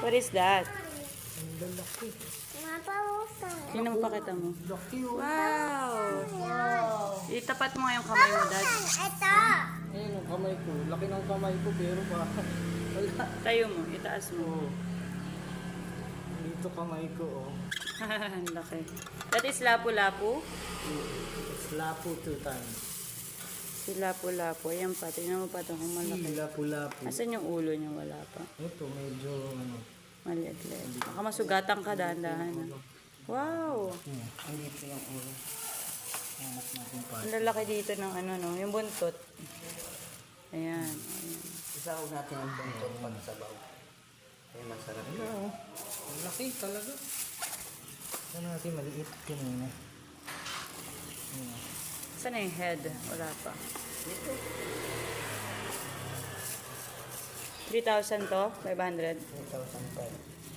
What is that? Ang lalaki. Tingnan mo, pakita mo. Laki oh. Wow! Wow. Itapat mo nga yung kamay mo, Dad. Ito. Ayun ang kamay ko. Laki ng kamay ko pero pa. Wala. Tayo mo, itaas mo. Oh. Dito kamay ko oh. Ang laki. That is lapu-lapu. Lapu 2 times. Si lapu-lapu. Ayan pa. Tingnan mo pa ito kung malaki. Lapu-lapu. Asan yung ulo niya? Wala pa. Ito medyo ano. Maliit-liit. Baka masugatan ka, dahan-dahan. Wow! Andito yung ulo. Hanap natin pa. Ang lalaki dito ng ano, no? Yung buntot. Ayan. Ayan. Isahog natin ang buntot pag sabaw. Kaya masarap Ano yun. oh. Ang laki talaga. Ano natin maliit kanina. Ayan. Saan na yung head? Wala pa. 3,000 to? 500? 3,005.